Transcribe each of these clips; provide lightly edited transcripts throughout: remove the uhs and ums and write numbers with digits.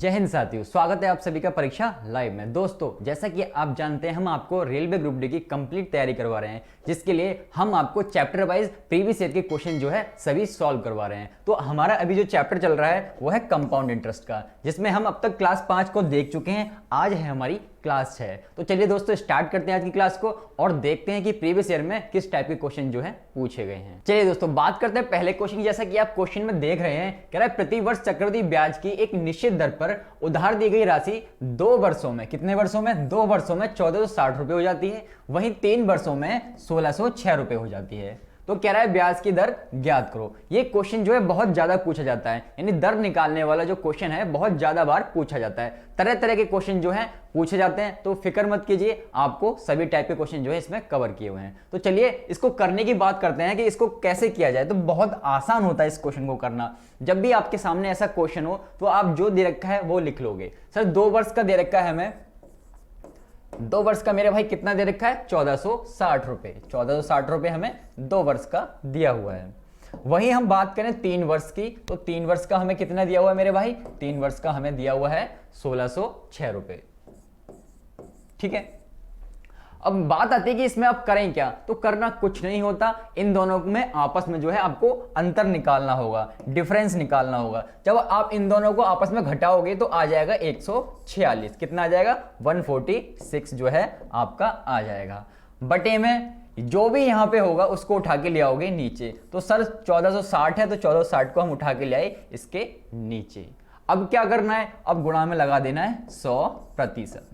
जय हिंद साथियों, स्वागत है आप सभी का परीक्षा लाइव में। दोस्तों, जैसा कि आप जानते हैं हम आपको रेलवे ग्रुप डी की कंप्लीट तैयारी करवा रहे हैं, जिसके लिए हम आपको चैप्टर वाइज प्रीवियस ईयर के क्वेश्चन जो है सभी सॉल्व करवा रहे हैं। तो हमारा अभी जो चैप्टर चल रहा है वो है कंपाउंड इंटरेस्ट का, जिसमें हम अब तक क्लास 5 को देख चुके हैं। आज है हमारी क्लास 6। तो चलिए दोस्तों स्टार्ट करते हैं आज की क्लास को और देखते हैं कि प्रीवियस ईयर में किस टाइप के क्वेश्चन जो है पूछे गए हैं। चलिए दोस्तों बात करते हैं पहले क्वेश्चन की। जैसा कि आप क्वेश्चन में देख रहे हैं, कह रहा है प्रति वर्ष चक्रवृद्धि ब्याज की एक निश्चित दर पर उधार दी गई राशि 2 वर्षों में, कितने वर्षों में? 2 वर्षों में 1460 रुपए हो जाती है, वहीं 3 वर्षों में 1606 रुपए हो जाती है। तो कह रहा है ब्याज की दर ज्ञात करो। ये क्वेश्चन जो है बहुत ज्यादा पूछा जाता है, यानी दर निकालने वाला जो क्वेश्चन है बहुत ज्यादा बार पूछा जाता है। तरह तरह के क्वेश्चन जो है पूछे जाते हैं, तो फिक्र मत कीजिए, आपको सभी टाइप के क्वेश्चन जो है इसमें कवर किए हुए हैं। तो चलिए इसको करने की बात करते हैं कि इसको कैसे किया जाए। तो बहुत आसान होता है इस क्वेश्चन को करना। जब भी आपके सामने ऐसा क्वेश्चन हो तो आप जो दे रखा है वो लिख लोगे। सर 2 वर्ष का दे रखा है हमें, 2 वर्ष का मेरे भाई कितना दे रखा है? 1460 रुपए। 1460 रुपए हमें 2 वर्ष का दिया हुआ है। वहीं हम बात करें 3 वर्ष की, तो 3 वर्ष का हमें कितना दिया हुआ है मेरे भाई? 3 वर्ष का हमें दिया हुआ है 1606 रुपए। ठीक है, अब बात आती है कि इसमें आप करें क्या। तो करना कुछ नहीं होता, इन दोनों में आपस में जो है आपको अंतर निकालना होगा, डिफरेंस निकालना होगा। जब आप इन दोनों को आपस में घटाओगे तो आ जाएगा 146। कितना आ जाएगा? 146 जो है आपका आ जाएगा। बटे में जो भी यहां पे होगा उसको उठा के ले आओगे नीचे। तो सर 1460 है तो 1460 को हम उठा के ले आए इसके नीचे। अब क्या करना है? अब गुणा में लगा देना है 100%।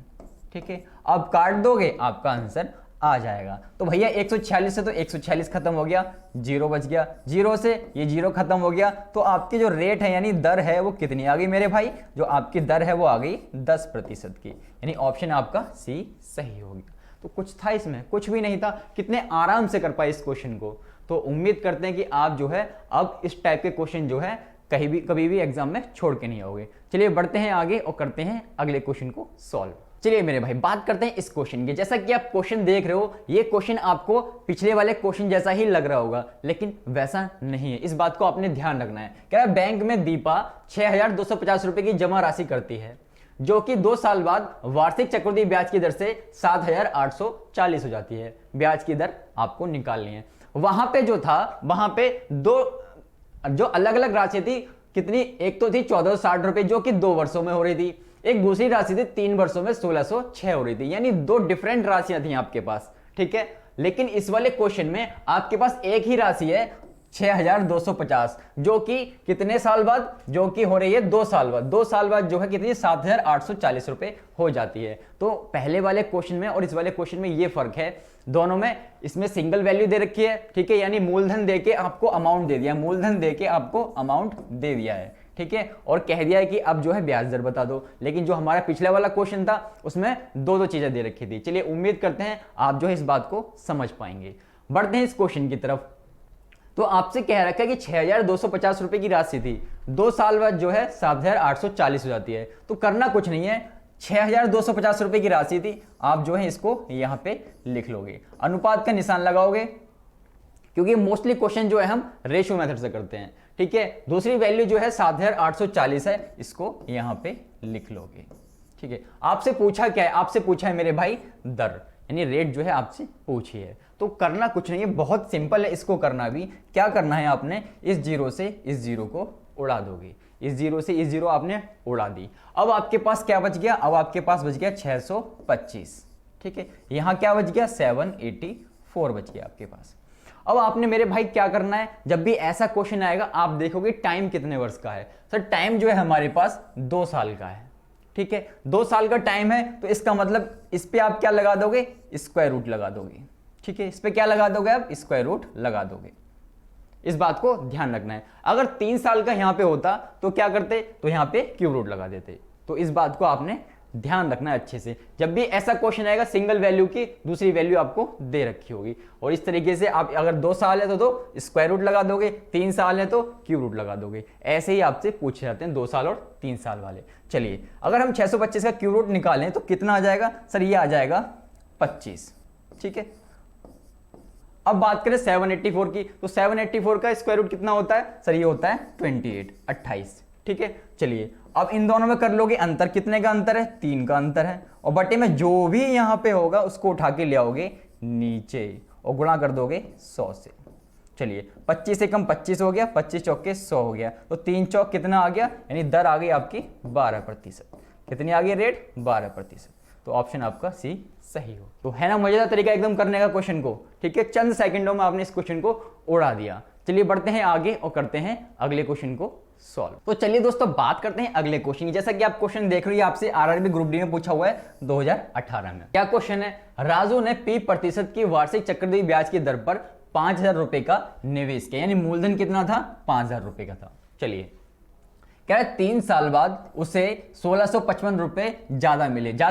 ठीक है, अब काट दोगे आपका आंसर आ जाएगा। तो भैया 146 से तो 146 खत्म हो गया, 0 बच गया, 0 से ये 0 खत्म हो गया। तो आपकी जो रेट है यानी दर है वो कितनी आ गई मेरे भाई? जो आपकी दर है वो आ गई 10% की, यानी ऑप्शन आपका सी सही हो गया। तो कुछ था इसमें? कुछ भी नहीं था। कितने आराम से कर पाए इस क्वेश्चन को। तो उम्मीद करते हैं कि आप जो है अब इस टाइप के क्वेश्चन जो है कभी भी एग्जाम में छोड़ के नहीं आओगे। चलिए बढ़ते हैं आगे और करते हैं अगले क्वेश्चन को सॉल्व। चलिए मेरे भाई बात करते हैं इस क्वेश्चन की। जैसा कि आप क्वेश्चन देख रहे हो, ये क्वेश्चन आपको पिछले वाले क्वेश्चन जैसा ही लग रहा होगा, लेकिन वैसा नहीं है। इस बात को आपने ध्यान रखना है। कह रहा है बैंक में दीपा 6250 रुपए की जमा राशि करती है, जो कि 2 साल बाद वार्षिक चक्रवृद्धि ब्याज की दर से 7840 हो जाती है। ब्याज की दर आपको निकालनी है। वहां पे जो था, वहां पे दो जो अलग अलग राशि थी, कितनी? एक तो थी 1460 रुपए जो कि 2 वर्षों में हो रही थी, एक दूसरी राशि थी 3 वर्षों में 1606 हो रही थी, यानी 2 डिफरेंट राशियां थी आपके पास। ठीक है, लेकिन इस वाले क्वेश्चन में आपके पास एक ही राशि है 6250, जो कि कितने साल बाद? जो कि हो रही है 2 साल बाद। 2 साल बाद जो है कितनी? 7840 रुपए हो जाती है। तो पहले वाले क्वेश्चन में और इस वाले क्वेश्चन में ये फर्क है। दोनों में इसमें सिंगल वैल्यू दे रखी है, ठीक है, यानी मूलधन देके आपको अमाउंट दे दिया, मूलधन देके आपको अमाउंट दे दिया है। ठीक है, और कह दिया है कि अब जो है ब्याज दर बता दो। लेकिन जो हमारा पिछला वाला क्वेश्चन था उसमें 2 चीजें दे रखी थी। चलिए उम्मीद करते हैं आप जो है इस बात को समझ पाएंगे। बढ़ते हैं इस क्वेश्चन की तरफ। तो आपसे कह रखा है कि 6250 रुपए की राशि थी, 2 साल बाद जो है 7840 हो जाती है। तो करना कुछ नहीं है, 6250 रुपए की राशि थी, आप जो है इसको यहां पे लिख लोगे, अनुपात का निशान लगाओगे, क्योंकि मोस्टली क्वेश्चन जो है हम रेशियो मेथड से करते हैं। ठीक है, दूसरी वैल्यू जो है 7840 है, इसको यहां पे लिख लोगे। ठीक है, आपसे पूछा क्या है? आपसे पूछा है मेरे भाई दर, यानी रेट जो है आपसे पूछी है। तो करना कुछ नहीं है, बहुत सिंपल है इसको करना भी। क्या करना है आपने? इस 0 से इस 0 को उड़ा दोगे, इस 0 से इस 0 आपने उड़ा दी। अब आपके पास क्या बच गया? अब आपके पास बच गया 625। ठीक है, यहां क्या बच गया? 784 बच गया आपके पास। अब आपने मेरे भाई क्या करना है? जब भी ऐसा क्वेश्चन आएगा आप देखोगे टाइम कितने वर्ष का है। सर टाइम जो है हमारे पास 2 साल का है। ठीक है, 2 साल का टाइम है, तो इसका मतलब इस पे आप क्या लगा दोगे? स्क्वायर रूट लगा दोगे। ठीक है, इस पे क्या लगा दोगे? आप स्क्वायर रूट लगा दोगे। इस बात को ध्यान रखना है। अगर 3 साल का यहां पे होता तो क्या करते? तो यहां पे क्यूब रूट लगा देते। तो इस बात को आपने ध्यान रखना है अच्छे से। जब भी ऐसा क्वेश्चन आएगा सिंगल वैल्यू की दूसरी वैल्यू आपको दे रखी होगी, और इस तरीके से आप अगर 2 साल है तो स्क्वायर रूट लगा दोगे, 3 साल है तो क्यूब रूट लगा दोगे। ऐसे ही आपसे पूछे जाते हैं 2 साल और 3 साल वाले। चलिए अगर हम 625 का क्यूब रूट निकालें तो कितना आ जाएगा? सर ये आ जाएगा 25। ठीक है, अब बात करें 784 की, तो 784 का स्क्वायर रूट कितना होता है? सर ये होता है 28। ठीक है। चलिए अब इन दोनों में कर लोगे अंतर, कितने का अंतर है, 3 का अंतर है, और बटे में जो भी यहां पे होगा उसको उठा के ले आओगे नीचे और गुणा कर दोगे 100 से। चलिए 25 से कम 25 हो गया, 25 चौके 100 हो गया, तो 3 चौक कितना आ गया, यानी दर आ गई आपकी 12%। कितनी आ गई रेट, 12%। तो ऑप्शन आपका सी सही हो। तो है ना मजेदार तरीका एकदम करने का क्वेश्चन को, ठीक है। चंद सेकंडों में आपने इस क्वेश्चन को उड़ा दिया। चलिए बढ़ते हैं आगे और करते हैं अगले क्वेश्चन को सॉल्व। तो चलिए दोस्तों बात करते हैं अगले क्वेश्चन की। जैसा कि आप क्वेश्चन देख रहे हो आपसे आरआरबी ग्रुप डी में पूछा हुआ है 2018 में। क्या क्वेश्चन है, राजू ने P% की वार्षिक चक्रवृद्धि ब्याज की दर पर 5,000 रुपए का निवेश किया, यानी मूलधन कितना था, 5,000 रुपए का था। चलिए कह रहा है 3 साल बाद उसे 1655 रुपए ज्यादा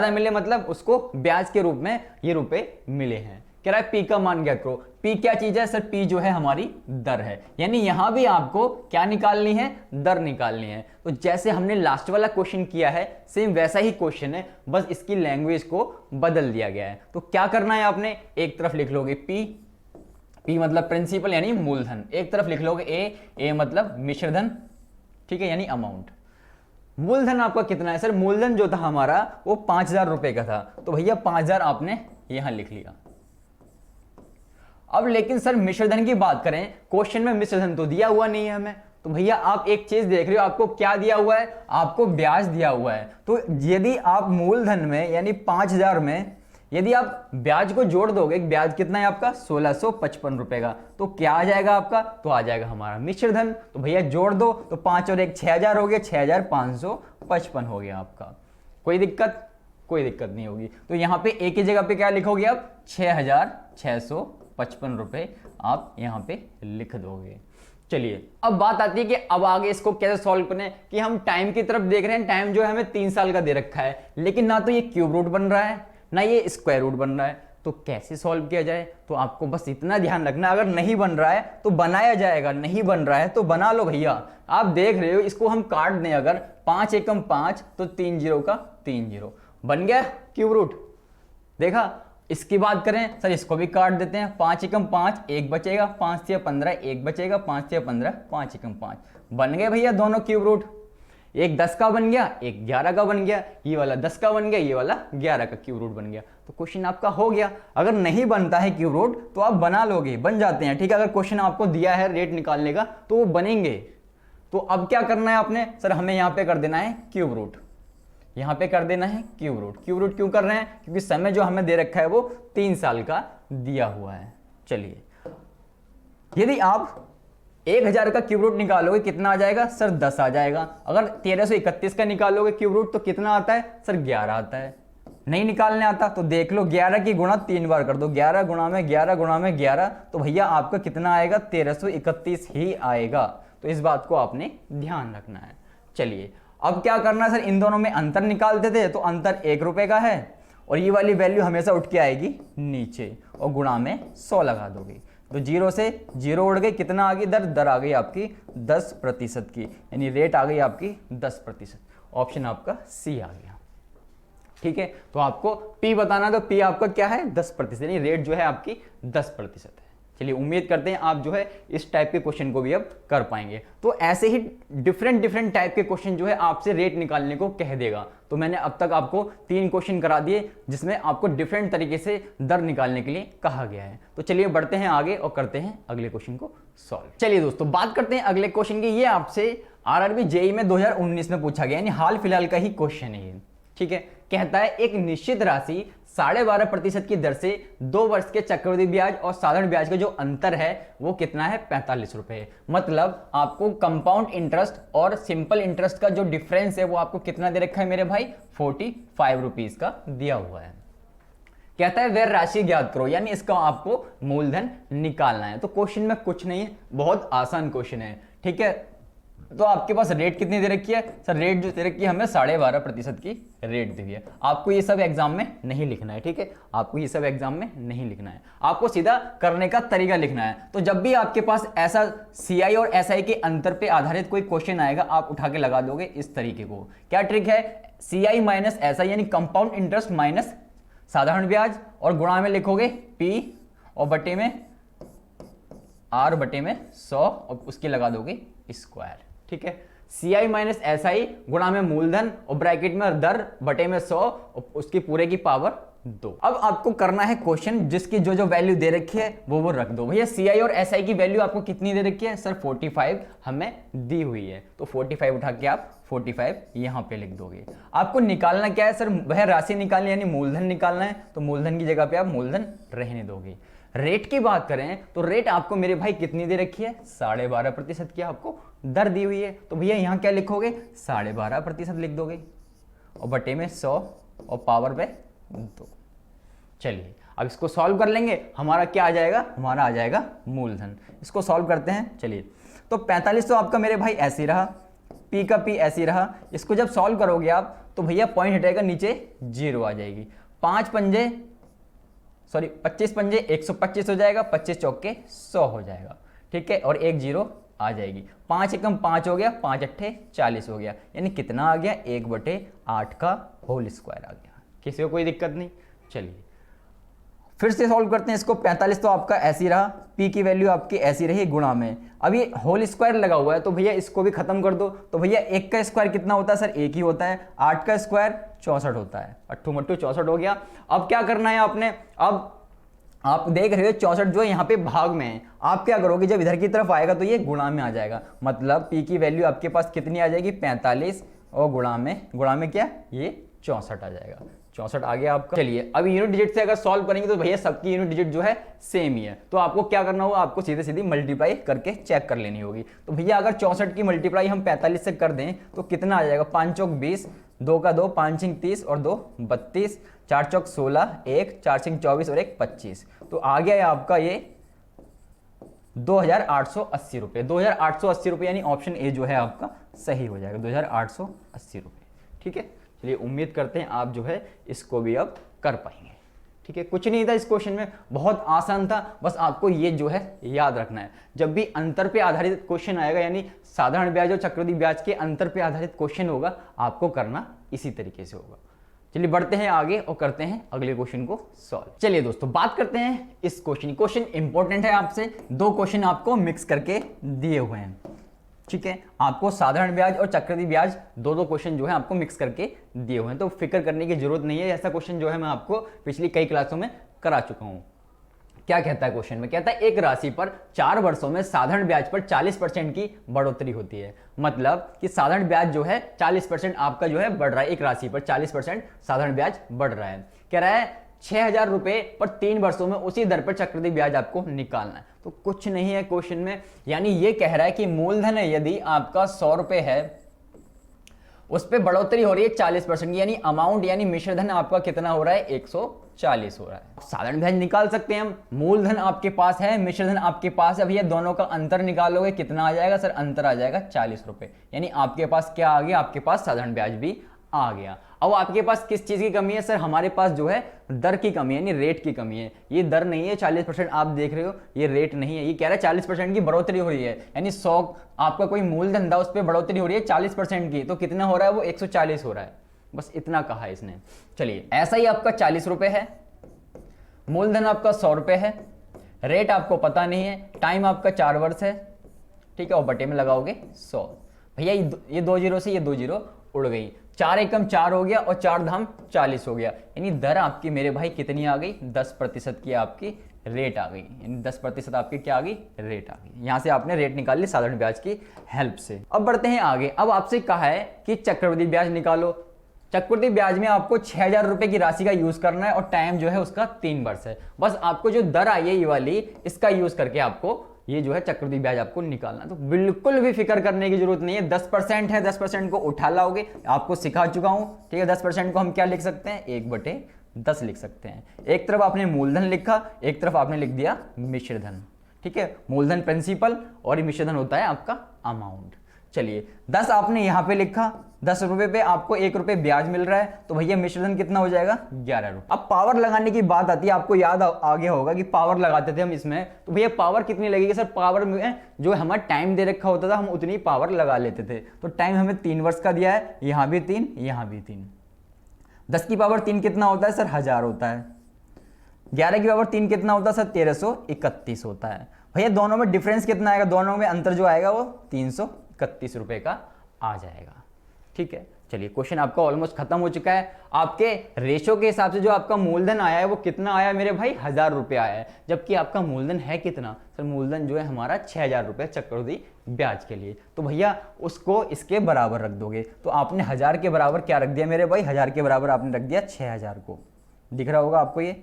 मिले मतलब उसको ब्याज के रूप में ये रुपए मिले हैं। कह रहा है पी का मान क्या करो, पी क्या चीज है सर, पी जो है हमारी दर है, यानी यहां भी आपको क्या निकालनी है, दर निकालनी है। तो जैसे हमने लास्ट वाला क्वेश्चन किया है सेम वैसा ही क्वेश्चन है, बस इसकी लैंग्वेज को बदल दिया गया है। तो क्या करना है आपने, एक तरफ लिख लोगे पी मतलब प्रिंसिपल यानी मूलधन, एक तरफ लिख लोगे ए मतलब मिश्रधन, ठीक है, यानी अमाउंट। मूलधन आपका कितना है सर, मूलधन जो था हमारा वो 5,000 रुपए का था, तो भैया 5,000 आपने यहां लिख लिया। अब लेकिन सर मिश्रधन की बात करें, क्वेश्चन में मिश्रधन तो दिया हुआ नहीं है हमें, तो भैया आप एक चीज देख रहे हो, आपको क्या दिया हुआ है, आपको ब्याज दिया हुआ है। तो यदि आप मूलधन में यानी 5,000 में यदि आप ब्याज को जोड़ दोगे, ब्याज कितना है आपका 1655 रुपए का, तो क्या आ जाएगा आपका, तो आ जाएगा हमारा मिश्रधन। तो भैया जोड़ दो, तो 5 और 1 6,000 हो गया, 6,555 हो गया आपका। कोई दिक्कत नहीं होगी। तो यहां पे एक ही जगह पे क्या लिखोगे आप, 6,655 रुपए आप यहां पे लिख दोगे। चलिए अब बात आती है कि अब आगे इसको कैसे सॉल्व करें, कि हम टाइम की तरफ देख रहे हैं, टाइम जो है हमें 3 साल का दे रखा है, लेकिन ना तो ये क्यूब रूट बन रहा है ना ये स्क्वायर रूट बन रहा है, तो कैसे सॉल्व किया जाए। तो आपको बस इतना ध्यान रखना, अगर नहीं बन रहा है तो बनाया जाएगा, नहीं बन रहा है तो बना लो भैया। आप देख रहे हो इसको हम काट दें, अगर 5 एकम 5 तो 3 0 का 3 0 बन गया क्यूब रूट। देखा, इसकी बात करें सर इसको भी काट देते हैं, 5 एकम 5 1 बचेगा, 5 से 15 1 बचेगा, 5 से 15 5 एकम 5 बन गए भैया दोनों क्यूब रूट। एक 10 का बन गया, एक 11 का बन गया, ये वाला 10 का बन गया, ये वाला 11 का क्यूब रूट बन गया। तो क्वेश्चन आपका हो गया। अगर नहीं बनता है क्यूब रूट तो आप बना लोगे, बन जाते हैं, ठीक है। अगर क्वेश्चन आपको दिया है रेट निकालने का तो वो बनेंगे। तो अब क्या करना है आपने, सर हमें यहां पे कर देना है क्यूब रूट, यहां पे कर देना है क्यूब रूट। क्यूब रूट क्यों कर रहे हैं, क्योंकि समय जो हमें दे रखा है वो 3 साल का दिया हुआ है। चलिए यदि आप 1,000 का क्यूब रूट निकालोगे कितना आ जाएगा सर, 10 आ जाएगा। अगर 1331 का निकालोगे क्यूब रूट तो कितना आता है सर, 11 आता है। नहीं निकालने आता तो देख लो 11 की गुणा 3 बार कर दो, 11 गुणा में 11 गुणा में 11, तो भैया आपका कितना आएगा, 1331 ही आएगा। तो इस बात को आपने ध्यान रखना है। चलिए अब क्या करना है सर, इन दोनों में अंतर निकालते थे, तो अंतर 1 रुपए का है और ये वाली वैल्यू हमेशा उठ के आएगी नीचे और गुणा में 100 लगा दोगे, तो 0 से 0 उड़ गई, कितना आ गई दर आ गई आपकी 10% की, यानी रेट आ गई आपकी 10%। ऑप्शन आपका सी आ गया, ठीक है। तो आपको पी बताना, तो पी आपका क्या है 10%, यानी रेट जो है आपकी 10% है। चलिए उम्मीद करते हैं आप जो है इस टाइप के क्वेश्चन को भी अब कर पाएंगे। तो ऐसे ही डिफरेंट टाइप के क्वेश्चन जो है आपसे रेट निकालने को कह देगा। तो मैंने अब तक आपको 3 क्वेश्चन करा दिए जिसमें आपको डिफरेंट तरीके से दर निकालने के लिए कहा गया है। तो चलिए बढ़ते हैं आगे और करते हैं अगले क्वेश्चन को सॉल्व। चलिए दोस्तों बात करते हैं अगले क्वेश्चन की। ये आपसे आरआरबी जेईई में 2019 में पूछा गया, यानी हाल फिलहाल का ही क्वेश्चन है ये, ठीक है। कहता है एक निश्चित राशि 12.5% की दर से 2 वर्ष के चक्रवृद्धि ब्याज और साधारण ब्याज का जो अंतर है वो कितना है 45 रुपए। मतलब आपको कंपाउंड इंटरेस्ट और सिंपल इंटरेस्ट का जो डिफरेंस है वो आपको कितना दे रखा है मेरे भाई, 45 रुपीज का दिया हुआ है। कहता है वह राशि ज्ञात करो, यानी इसका आपको मूलधन निकालना है। तो क्वेश्चन में कुछ नहीं है, बहुत आसान क्वेश्चन है, ठीक है। तो आपके पास रेट कितनी दे रखी है सर, रेट जो दे रखी है हमें 12.5% की रेट दी है। आपको ये सब एग्जाम में नहीं लिखना है, ठीक है, आपको ये सब एग्जाम में नहीं लिखना है, आपको सीधा करने का तरीका लिखना है। तो जब भी आपके पास ऐसा सीआई और एसआई के अंतर पे आधारित कोई क्वेश्चन आएगा आप उठा के लगा दोगे इस तरीके को। क्या ट्रिक है, सीआई माइनस एसआई यानी कंपाउंड इंटरेस्ट माइनस साधारण ब्याज, और गुणा में लिखोगे पी और बटे में आर बटे में 100 और उसके लगा दोगे स्क्वायर, ठीक है। सी आई माइनस एस आई गुणा में मूलधन और ब्रैकेट में दर बटे में 100 और उसकी पूरे की पावर 2। अब आपको करना है क्वेश्चन जिसकी जो जो वैल्यू दे रखी है वो रख दो। भैया सी आई और एस आई की वैल्यू आपको कितनी दे रखी है? सर 45 हमें दी हुई है, तो 45 उठा के आप 45 यहां पे लिख दोगे। आपको निकालना क्या है सर? वह राशि निकालनी यानी मूलधन निकालना है, तो मूलधन की जगह पे आप मूलधन रहने दोगे। रेट की बात करें तो रेट आपको मेरे भाई कितनी दे रखी है? 12.5% की आपको दर दी हुई है, तो भैया यहां क्या लिखोगे? 12.5% लिख दोगे और बटे में 100 और पावर पे 2। चलिए अब इसको सॉल्व कर लेंगे। हमारा क्या आ जाएगा? हमारा आ जाएगा मूलधन। इसको सॉल्व करते हैं। चलिए तो 45 तो आपका मेरे भाई ऐसे ही रहा, पी का पी ऐसे ही रहा। इसको जब सॉल्व करोगे आप तो भैया पॉइंट हटेगा, नीचे 0 आ जाएगी। 25 पंजे 125 हो जाएगा, 25 चौके 100 हो जाएगा, ठीक है, और 1 0 आ जाएगी। 5 एकम 5 हो गया, 5 अट्ठे 40 हो गया, यानी कितना आ गया? 1/8 का होल स्क्वायर आ गया। किसी को कोई दिक्कत नहीं। चलिए फिर से सॉल्व करते हैं इसको। 45 तो आपका ऐसी रहा, पी की वैल्यू आपकी ऐसी रही गुणा में, अब ये होल स्क्वायर लगा हुआ है तो भैया इसको भी खत्म कर दो। तो भैया 1 का स्क्वायर कितना होता है? सर 1 ही होता है। 8 का स्क्वायर 64 होता है, 8 मट्टू 64 हो गया। अब क्या करना है आपने? अब आप देख रहे हो 64 जो है यहाँ पे भाग में है, आप क्या करोगे? जब इधर की तरफ आएगा तो ये गुणा में आ जाएगा, मतलब पी की वैल्यू आपके पास कितनी आ जाएगी? 45 और गुणा में क्या? ये 64 आ जाएगा। 64 आ गया आपका। चलिए अब यूनिट डिजिट से अगर सॉल्व करेंगे तो भैया सबकी यूनिट डिजिट जो है सेम ही है, तो आपको क्या करना होगा? आपको सीधे सीधी मल्टीप्लाई करके चेक कर लेनी होगी। तो भैया अगर 64 की मल्टीप्लाई हम 45 से कर दें तो कितना आ जाएगा? 5 चौक 20, 2 का 2, 5 सिंह 30 और 2 32, 4 चौक 16, 1 4 सिंह 24 और 1 25, तो आ गया है आपका ये 2880 रुपये। 2880 रुपये यानी ऑप्शन ए जो है आपका सही हो जाएगा, 2880 रुपये। ठीक है, चलिए उम्मीद करते हैं आप जो है इसको भी अब कर पाएंगे। ठीक है, कुछ नहीं था इस क्वेश्चन में, बहुत आसान था, बस आपको ये जो है याद रखना है। जब भी अंतर पे आधारित क्वेश्चन आएगा, यानी साधारण ब्याज और चक्रवृद्धि ब्याज के अंतर पे आधारित क्वेश्चन होगा, आपको करना इसी तरीके से होगा। चलिए बढ़ते हैं आगे और करते हैं अगले क्वेश्चन को सॉल्व। चलिए दोस्तों बात करते हैं इस क्वेश्चन इंपॉर्टेंट है, आपसे 2 क्वेश्चन आपको मिक्स करके दिए हुए हैं। ठीक है, आपको साधारण ब्याज और चक्रवृद्धि ब्याज दो क्वेश्चन जो है आपको मिक्स करके दिए हुए हैं, तो फिक्र करने की जरूरत नहीं है। ऐसा क्वेश्चन जो है मैं आपको पिछली कई क्लासों में करा चुका हूं। क्या कहता है क्वेश्चन में? कहता है एक राशि पर 4 वर्षों में साधारण ब्याज पर 40% की बढ़ोतरी होती है। मतलब कि साधारण ब्याज जो है 40% आपका जो है बढ़ रहा है, एक राशि पर 40% साधारण ब्याज बढ़ रहा है। कह रहा है 6000 रुपए पर 3 वर्षों में उसी दर पर चक्रवृद्धि ब्याज आपको निकालना है। तो कुछ नहीं है क्वेश्चन में, यानी ये कह रहा है कि मूलधन है यदि आपका 100 रुपए है, उस पर बढ़ोतरी हो रही है 40% की, यानी अमाउंट यानी मिश्रधन आपका कितना हो रहा है? 140 हो रहा है। साधारण ब्याज निकाल सकते हैं हम, मूलधन आपके पास है, मिश्रधन आपके पास है। अब ये दोनों का अंतर निकालोगे कितना आ जाएगा? सर अंतर आ जाएगा 40 रुपए, यानी आपके पास क्या आ गया? आपके पास साधारण ब्याज भी आ गया। अब आपके पास किस चीज की कमी है? सर हमारे पास जो है दर की कमी है, यानी रेट की कमी है। ये दर नहीं है 40%, आप देख रहे हो ये रेट नहीं है। ये कह रहा है 40% की बढ़ोतरी हो रही है, यानी 100 आपका कोई मूलधन था उस पर बढ़ोतरी हो रही है 40% की, तो कितना हो रहा है? वो 140 हो रहा है। बस इतना कहा है इसने। चलिए ऐसा ही आपका 40 रुपए है, मूलधन आपका 100 रुपए है, रेट आपको पता नहीं है, टाइम आपका 4 वर्ष है। ठीक है, और बटे में लगाओगे 100। भैया ये 2 जीरो से ये 2 जीरो उड़ गई, 4 एकम 4 हो गया और 4 धाम 40 हो गया, यानी दर आपकी मेरे भाई कितनी आ गई? 10% की आपकी रेट आ गई, यानी 10% आपकी क्या आ गई? रेट आ गई। यहां से आपने रेट निकाल ली साधारण ब्याज की हेल्प से। अब बढ़ते हैं आगे। अब आपसे कहा है कि चक्रवृद्धि ब्याज निकालो। चक्रवृद्धि ब्याज में आपको 6000 रुपए की राशि का यूज करना है और टाइम जो है उसका 3 वर्ष है। बस आपको जो दर आई है ये वाली, इसका यूज करके आपको ये जो है चक्रवृद्धि ब्याज आपको निकालना। तो बिल्कुल भी फिक्र करने की जरूरत नहीं है। 10% है, 10% को उठा लाओगे, आपको सिखा चुका हूं। ठीक है, 10% को हम क्या लिख सकते हैं? 1/10 लिख सकते हैं। एक तरफ आपने मूलधन लिखा, एक तरफ आपने लिख दिया मिश्रधन। ठीक है, मूलधन प्रिंसिपल और मिश्रधन होता है आपका अमाउंट। चलिए 10 आपने यहां पे लिखा, 10 रुपए पे आपको 1 रुपए ब्याज मिल रहा है, तो भैया मिश्रधन कितना हो जाएगा? 11 रुपए। अब पावर लगाने की बात आती है, आपको याद आ गया होगा कि पावर लगाते थे हम इसमें, तो भैया पावर कितनी लगेगी? सर पावर में जो हमारा टाइम दे रखा होता था हम उतनी पावर लगा लेते थे। तो टाइम हमें 3 वर्ष का दिया है, यहां भी 3, यहां भी 3। 10 की पावर 3 कितना होता है? सर 1000 होता है। 11 की पावर 3 कितना होता है? सर 1331 होता है। भैया दोनों में डिफरेंस कितना आएगा? दोनों में अंतर जो आएगा वो 331 रुपए का आ जाएगा। ठीक है, चलिए क्वेश्चन आपका ऑलमोस्ट खत्म हो चुका है। आपके रेशो के हिसाब से जो आपका मूलधन आया है वो कितना आया मेरे भाई, 1000 रुपये आया है, जबकि आपका मूलधन है कितना सर, मूलधन जो है हमारा 6000 रुपये चक्रवृद्धि ब्याज के लिए। तो भैया उसको इसके बराबर रख दोगे, तो आपने 1000 के बराबर क्या रख दिया मेरे भाई, 1000 के बराबर आपने रख दिया 6000 को। दिख रहा होगा आपको ये,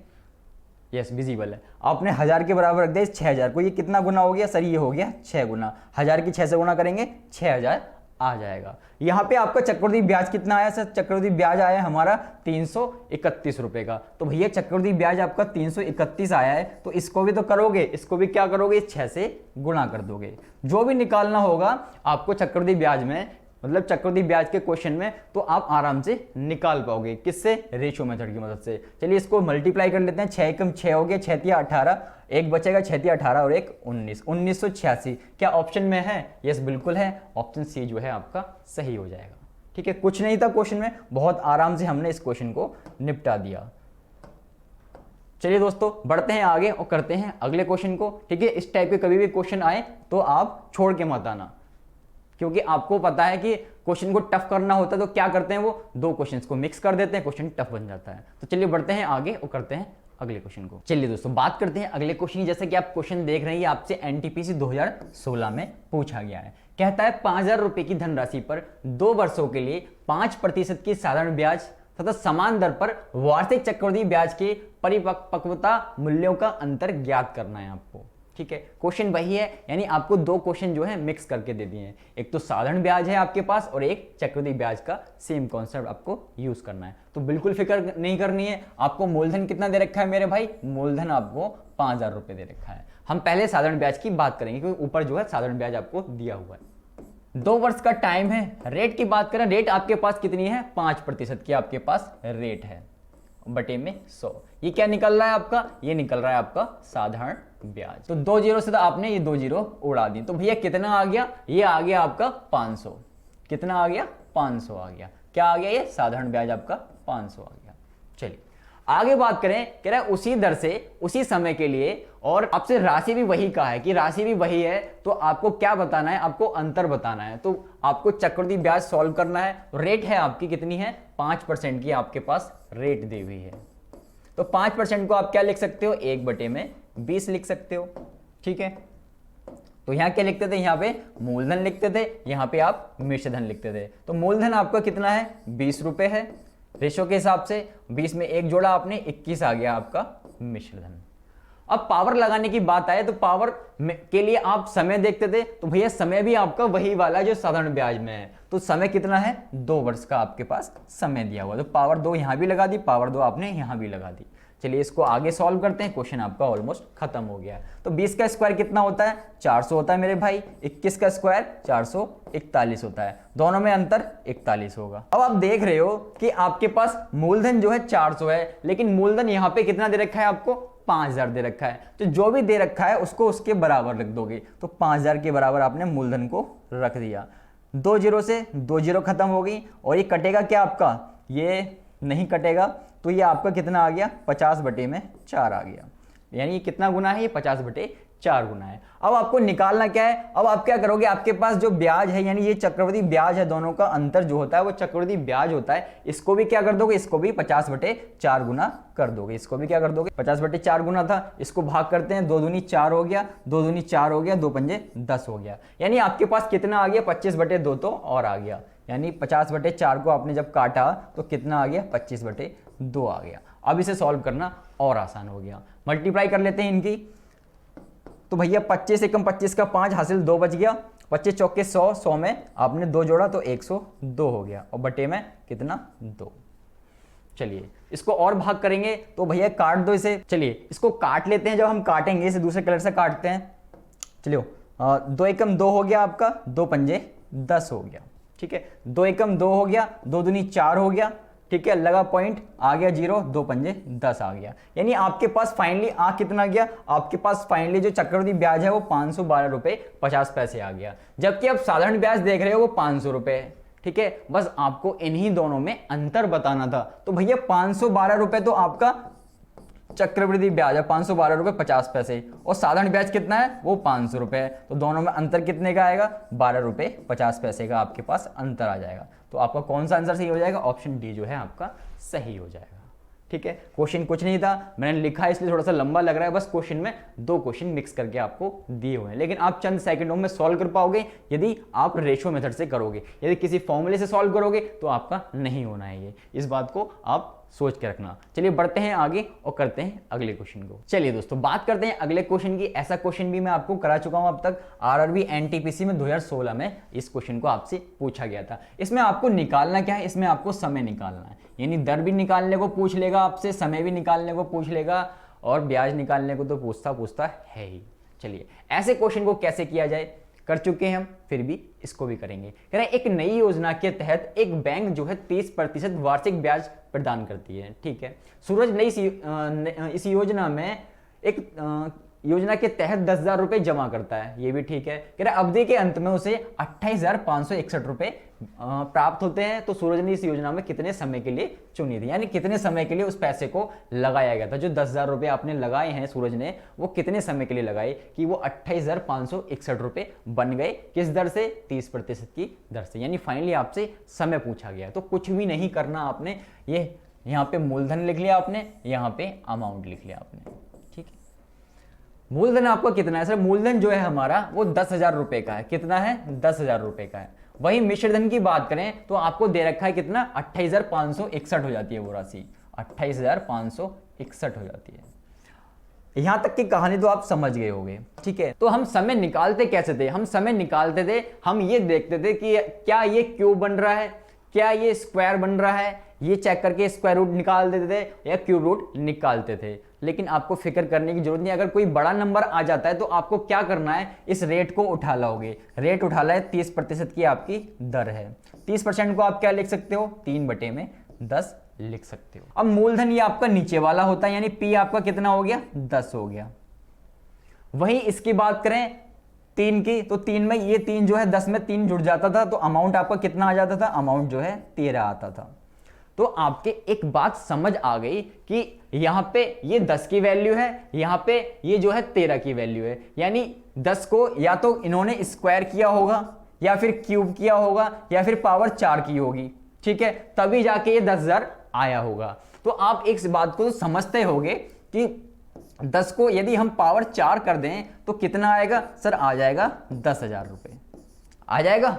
यस विजिबल है। आपने 1000 के बराबर रख दिया 6000 को। ये कितना गुना हो गया सर, ये हो गया 6 गुना। 1000 की 6 से गुना करेंगे 6000 आ जाएगा। यहाँ पे आपका चक्रवृद्धि ब्याज कितना आया सर, चक्रवृद्धि ब्याज आया हमारा 331 रुपए का। तो भैया चक्रवृद्धि ब्याज आपका 331 आया है, तो इसको भी तो करोगे, इसको भी क्या करोगे, 6 से गुणा कर दोगे। जो भी निकालना होगा आपको चक्रवृद्धि ब्याज में, मतलब चक्रवृद्धि ब्याज के क्वेश्चन में, तो आप आराम से निकाल पाओगे। किससे, रेशो मेथड की मदद से। चलिए इसको मल्टीप्लाई कर लेते हैं। 6 एकम 6 हो गया, 6 तिया 18, एक बचेगा 6 तिया 18 और एक 19, 1986। क्या ऑप्शन में है, यस बिल्कुल है, ऑप्शन सी जो है आपका सही हो जाएगा। ठीक है, कुछ नहीं था क्वेश्चन में, बहुत आराम से हमने इस क्वेश्चन को निपटा दिया। चलिए दोस्तों बढ़ते हैं आगे और करते हैं अगले क्वेश्चन को। ठीक है, इस टाइप के कभी भी क्वेश्चन आए तो आप छोड़ के मत आना, क्योंकि आपको पता है कि क्वेश्चन को टफ करना होता है तो क्या करते हैं, वो दो क्वेश्चंस को मिक्स कर देते हैं, क्वेश्चन टफ बन जाता है। तो चलिए बढ़ते हैं आगे और करते हैं अगले क्वेश्चन को। चलिए दोस्तों बात करते हैं अगले क्वेश्चन की। जैसे कि आप क्वेश्चन देख रहे हैं, ये आपसे एनटीपीसी 2016 में पूछा गया है। कहता है 5000 रुपए की धनराशि पर 2 वर्षों के लिए 5% की साधारण ब्याज तथा समान दर पर वार्षिक चक्रवृद्धि ब्याज के परिपक्वता मूल्यों का अंतर ज्ञात करना है आपको। ठीक है, क्वेश्चन वही है, यानी आपको दो क्वेश्चन जो है मिक्स करके दे दिए हैं। एक तो साधारण ब्याज है आपके पास और एक चक्रवृद्धि ब्याज का सेम कॉन्सेप्ट आपको यूज करना है। तो बिल्कुल फिक्र नहीं करनी है। आपको मूलधन कितना दे रखा है मेरे भाई, मूलधन आपको 5000 रुपए दे रखा है। हम पहले साधारण ब्याज की बात करेंगे, क्योंकि ऊपर जो है साधारण ब्याज आपको दिया हुआ है। 2 वर्ष का टाइम है। रेट की बात करें, रेट आपके पास कितनी है, 5% की आपके पास रेट है, बटे में 100। ये क्या निकल रहा है आपका, ये निकल रहा है आपका साधारण ब्याज। तो 2 जीरो से तो आपने ये 2 जीरो उड़ा दी, तो भैया कितना आ गया, ये आ गया आपका 500। कितना आ गया, 500 आ गया। क्या आ गया, ये साधारण ब्याज आपका 500 आ गया। चलिए आगे बात करें, कह रहा है उसी दर से उसी समय के लिए, और आपसे राशि भी वही का है कि राशि भी वही है, तो आपको क्या बताना है, आपको अंतर बताना है। तो आपको चक्रवृद्धि ब्याज सॉल्व करना है। रेट है आपकी कितनी है, 5% की आपके पास रेट दी हुई है। तो 5% को आप क्या लिख सकते हो, 1/20 लिख सकते हो। ठीक है, तो यहां क्या लिखते थे, यहां पे मूलधन लिखते थे, यहां पे आप मिश्रधन लिखते थे। तो मूलधन आपका कितना है, 20 रुपए है। रेशो के हिसाब से 20 में 1 जोड़ा आपने, 21 आ गया आपका मिश्रधन। अब पावर लगाने की बात आए तो पावर के लिए आप समय देखते थे, तो भैया समय भी आपका वही वाला जो साधारण ब्याज में है। तो समय कितना है, 2 वर्ष का आपके पास समय दिया हुआ, तो पावर 2 यहां भी लगा दी, पावर 2 आपने यहां भी लगा दी। चलिए इसको आगे सॉल्व करते हैं। क्वेश्चन आपका ऑलमोस्ट खत्म हो गया है। तो 20 का स्क्वायर कितना होता है, 400 होता है मेरे भाई। 21 का स्क्वायर 441 होता है, दोनों में अंतर 41 होगा। अब आप देख रहे हो कि आपके पास मूलधन जो है 400 है, लेकिन मूलधन यहाँ पे कितना दे रखा है आपको, 5000 दे रखा है। तो जो भी दे रखा है उसको उसके बराबर रख दोगे। तो 5000 के बराबर आपने मूलधन को रख दिया। 2 जीरो से 2 जीरो खत्म हो गई, और ये कटेगा क्या आपका, ये नहीं कटेगा, तो ये आपका कितना आ गया, 50/4 आ गया। यानी ये कितना गुना है, ये 50/4 गुना है। अब आपको निकालना क्या है, अब आप क्या करोगे, आपके पास जो ब्याज है, यानी ये चक्रवृद्धि ब्याज है, दोनों का अंतर जो होता है वो चक्रवृद्धि ब्याज होता है। इसको भी क्या कर दोगे, इसको भी 50/4 गुना कर दोगे। इसको भी क्या कर दोगे, 50/4 गुना था, इसको भाग करते हैं, 2 दूनी 4 हो गया, 2 दूनी 4 हो गया, 2 पंजे 10 हो गया। यानी आपके पास कितना आ गया, 25/2 तो और आ गया। यानी 50/4 को आपने जब काटा तो कितना आ गया, 25/2 आ गया। अब इसे सॉल्व करना और आसान हो गया। मल्टीप्लाई कर लेते हैं इनकी। तो भैया 25 एकम 25 का 5 हासिल 2 बच गया। 25 चौके 100, 100 में आपने 2 जोड़ा तो 102 हो गया, और बटे में कितना, 2। चलिए इसको और भाग करेंगे तो भैया काट दो इसे। चलिए इसको काट लेते हैं, जब हम काटेंगे इसे दूसरे कलर से काटते हैं। चलिए 2 एकम 2 हो गया आपका, 2 पंजे 10 हो गया। ठीक है, 2 एकम 2 हो गया, 2 दूनी 4 हो गया। ठीक है, लगा पॉइंट, आ गया 0, 2 पंजे 10 आ गया। यानी आपके पास फाइनली आ कितना गया, आपके पास फाइनली जो चक्रवृद्धि ब्याज है वो 512 रुपए 50 पैसे आ गया। जबकि आप साधारण ब्याज देख रहे हो वो 500 रुपए है। ठीक है, बस आपको इन्हीं दोनों में अंतर बताना था। तो भैया 512 रुपए तो आपका चक्रवृद्धि ब्याज है 512 रुपये 50 पैसे और साधारण ब्याज कितना है वो 500 रुपये है। तो दोनों में अंतर कितने का आएगा 12 रुपये 50 पैसे का आपके पास अंतर आ जाएगा। तो आपका कौन सा आंसर सही हो जाएगा, ऑप्शन डी जो है आपका सही हो जाएगा। ठीक है, क्वेश्चन कुछ नहीं था, मैंने लिखा है इसलिए थोड़ा सा लंबा लग रहा है, बस क्वेश्चन में 2 क्वेश्चन मिक्स करके आपको दिए हुए हैं, लेकिन आप चंद सेकंडों में सॉल्व कर पाओगे यदि आप रेशियो मेथड से करोगे। यदि किसी फॉर्मूले से सॉल्व करोगे तो आपका नहीं होना है ये, इस बात को आप सोच के रखना। चलिए बढ़ते हैं आगे और करते हैं अगले क्वेश्चन को। चलिए दोस्तों बात करते हैं अगले क्वेश्चन की। ऐसा क्वेश्चन भी मैं आपको करा चुका हूं अब तक, आरआरबी एनटीपीसी में 2016 में इस क्वेश्चन को आपसे पूछा गया था। इसमें आपको निकालना क्या है, इसमें आपको समय निकालना है, यानी दर भी निकालने को पूछ लेगा आपसे, समय भी निकालने को पूछ लेगा और ब्याज निकालने को तो पूछता है ही। चलिए ऐसे क्वेश्चन को कैसे किया जाए, कर चुके हैं हम, फिर भी इसको भी करेंगे। कह रहे हैं एक नई योजना के तहत एक बैंक जो है 30% वार्षिक ब्याज प्रदान करती है। ठीक है, सूरज नई इस योजना में एक योजना के तहत 10,000 रुपए जमा करता है, ये भी ठीक है। कह रहे अवधि के अंत में उसे 28,561 रुपए प्राप्त होते हैं। तो सूरज ने इस योजना में कितने समय के लिए चुनी थी, यानी कितने समय के लिए उस पैसे को लगाया गया था। जो 10,000 रुपए आपने लगाए हैं सूरज ने, वो कितने समय के लिए लगाए कि वो 28,561 रुपए बन गए, किस दर से 30% की दर से। यानी फाइनली आपसे समय पूछा गया, तो कुछ भी नहीं करना आपने, ये यहाँ पे मूलधन लिख लिया आपने, यहाँ पे अमाउंट लिख लिया आपने। ठीक है, मूलधन आपका कितना है सर, मूलधन जो है हमारा वो 10,000 रुपए का है। कितना है 10,000 रुपए का है। वही मिश्रधन की बात करें तो आपको दे रखा है कितना 28,561 हो जाती है वो राशि, 28,561 हो जाती है। यहां तक की कहानी तो आप समझ गए होंगे। ठीक है, तो हम समय निकालते कैसे थे, हम समय निकालते थे, हम ये देखते थे कि क्या ये क्यूब बन रहा है, क्या ये स्क्वायर बन रहा है, ये चेक करके स्क्वायर रूट निकाल देते थे या क्यूब रूट निकालते थे। लेकिन आपको फिक्र करने की जरूरत नहीं, अगर कोई बड़ा नंबर आ जाता है तो आपको क्या करना है, इस रेट को उठा लाओगे। रेट उठा ला है 30% की आपकी दर है। 30% को आप क्या लिख सकते हो, 3/10 लिख सकते हो। अब मूलधन ये आपका नीचे वाला होता है, यानी पी आपका कितना हो गया 10 हो गया। वही इसकी बात करें 3 की, तो 3 में ये 3 जो है 10 में 3 जुड़ जाता था, तो अमाउंट आपका कितना आ जाता था, अमाउंट जो है 13 आता था। तो आपके एक बात समझ आ गई कि यहां पे ये 10 की वैल्यू है, यहां पे ये जो है 13 की वैल्यू है। यानी 10 को या तो इन्होंने स्क्वायर किया होगा या फिर क्यूब किया होगा या फिर पावर 4 की होगी। ठीक है, तभी जाके ये 10,000 आया होगा। तो आप एक बात को तो समझते होंगे कि 10 को यदि हम पावर 4 कर दें तो कितना आएगा सर, आ जाएगा 10,000 रुपए आ जाएगा।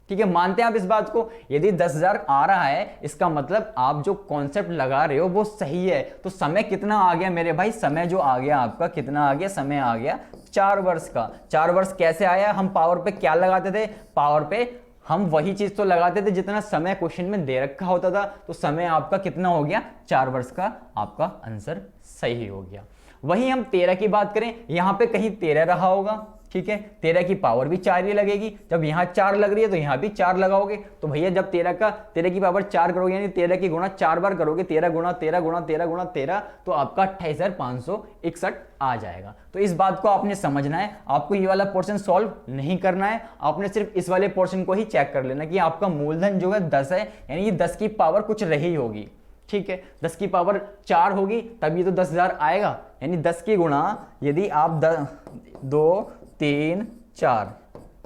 ठीक है, मानते हैं आप इस बात को, यदि 10,000 आ रहा है इसका मतलब आप जो कॉन्सेप्ट लगा रहे हो वो सही है। तो समय कितना आ गया मेरे भाई, समय जो आ गया आपका कितना आ गया, समय आ गया 4 वर्ष का। 4 वर्ष कैसे आया, हम पावर पे क्या लगाते थे, पावर पे हम वही चीज तो लगाते थे जितना समय क्वेश्चन में दे रखा होता था। तो समय आपका कितना हो गया 4 वर्ष का, आपका आंसर सही हो गया। वही हम 13 की बात करें, यहां पे कहीं 13 रहा होगा। ठीक है, 13 की पावर भी 4 ही लगेगी, जब यहां 4 लग रही है तो यहां भी 4 लगाओगे। तो भैया जब 13 की पावर 4 करोगे, यानी 13 की गुणा 4 बार करोगे, 13 गुणा 13 गुणा 13 गुणा 13, तो आपका 28,561 आ जाएगा। तो इस बात को आपने समझना है, आपको ये वाला पोर्शन सॉल्व नहीं करना है, आपने सिर्फ इस वाले पोर्शन को ही चेक कर लेना कि आपका मूलधन जो है 10 है, यानी ये 10 की पावर कुछ रही होगी। ठीक है, 10 की पावर 4 होगी तभी तो 10,000 आएगा। यानी 10 की गुणा यदि आप 2 3 4,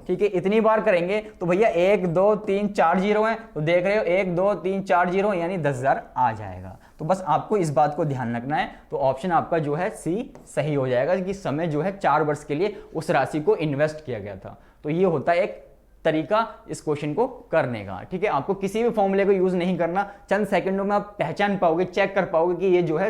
ठीक है, इतनी बार करेंगे तो भैया 1 2 3 4 जीरो हैं, तो देख रहे हो 1 2 3 4 जीरो, यानी 10,000 आ जाएगा। तो बस आपको इस बात को ध्यान रखना है। तो ऑप्शन आपका जो है सी सही हो जाएगा कि समय जो है 4 वर्ष के लिए उस राशि को इन्वेस्ट किया गया था। तो ये होता है एक तरीका इस क्वेश्चन को करने का। ठीक है, आपको किसी भी फॉर्मूले को यूज नहीं करना, चंद सेकंडों में आप पहचान पाओगे, चेक कर पाओगे कि ये जो है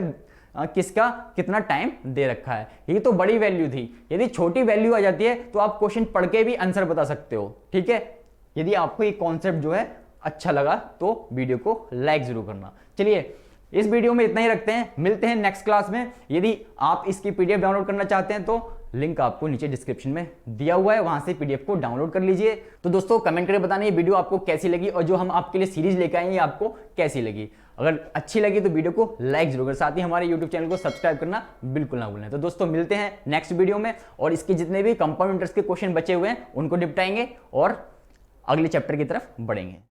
किसका कितना टाइम दे रखा है। ये तो बड़ी वैल्यू थी, यदि छोटी वैल्यू आ जाती है तो आप क्वेश्चन पढ़ के भी आंसर बता सकते हो। ठीक है, यदि आपको ये कॉन्सेप्ट जो है अच्छा लगा तो वीडियो को लाइक जरूर करना। चलिए इस वीडियो में इतना ही रखते हैं, मिलते हैं नेक्स्ट क्लास में। यदि आप इसकी पीडीएफ डाउनलोड करना चाहते हैं तो लिंक आपको नीचे डिस्क्रिप्शन में दिया हुआ है, वहां से पीडीएफ को डाउनलोड कर लीजिए। तो दोस्तों कमेंट करके बताना ये वीडियो आपको कैसी लगी और जो हम आपके लिए सीरीज लेकर आए हैं ये आपको कैसी लगी। अगर अच्छी लगी तो वीडियो को लाइक जरूर करें, साथ ही हमारे यूट्यूब चैनल को सब्सक्राइब करना बिल्कुल ना भूलें। तो दोस्तों मिलते हैं नेक्स्ट वीडियो में, और इसके जितने भी कंपाउंड इंटरेस्ट के क्वेश्चन बचे हुए हैं उनको निपटाएंगे और अगले चैप्टर की तरफ बढ़ेंगे।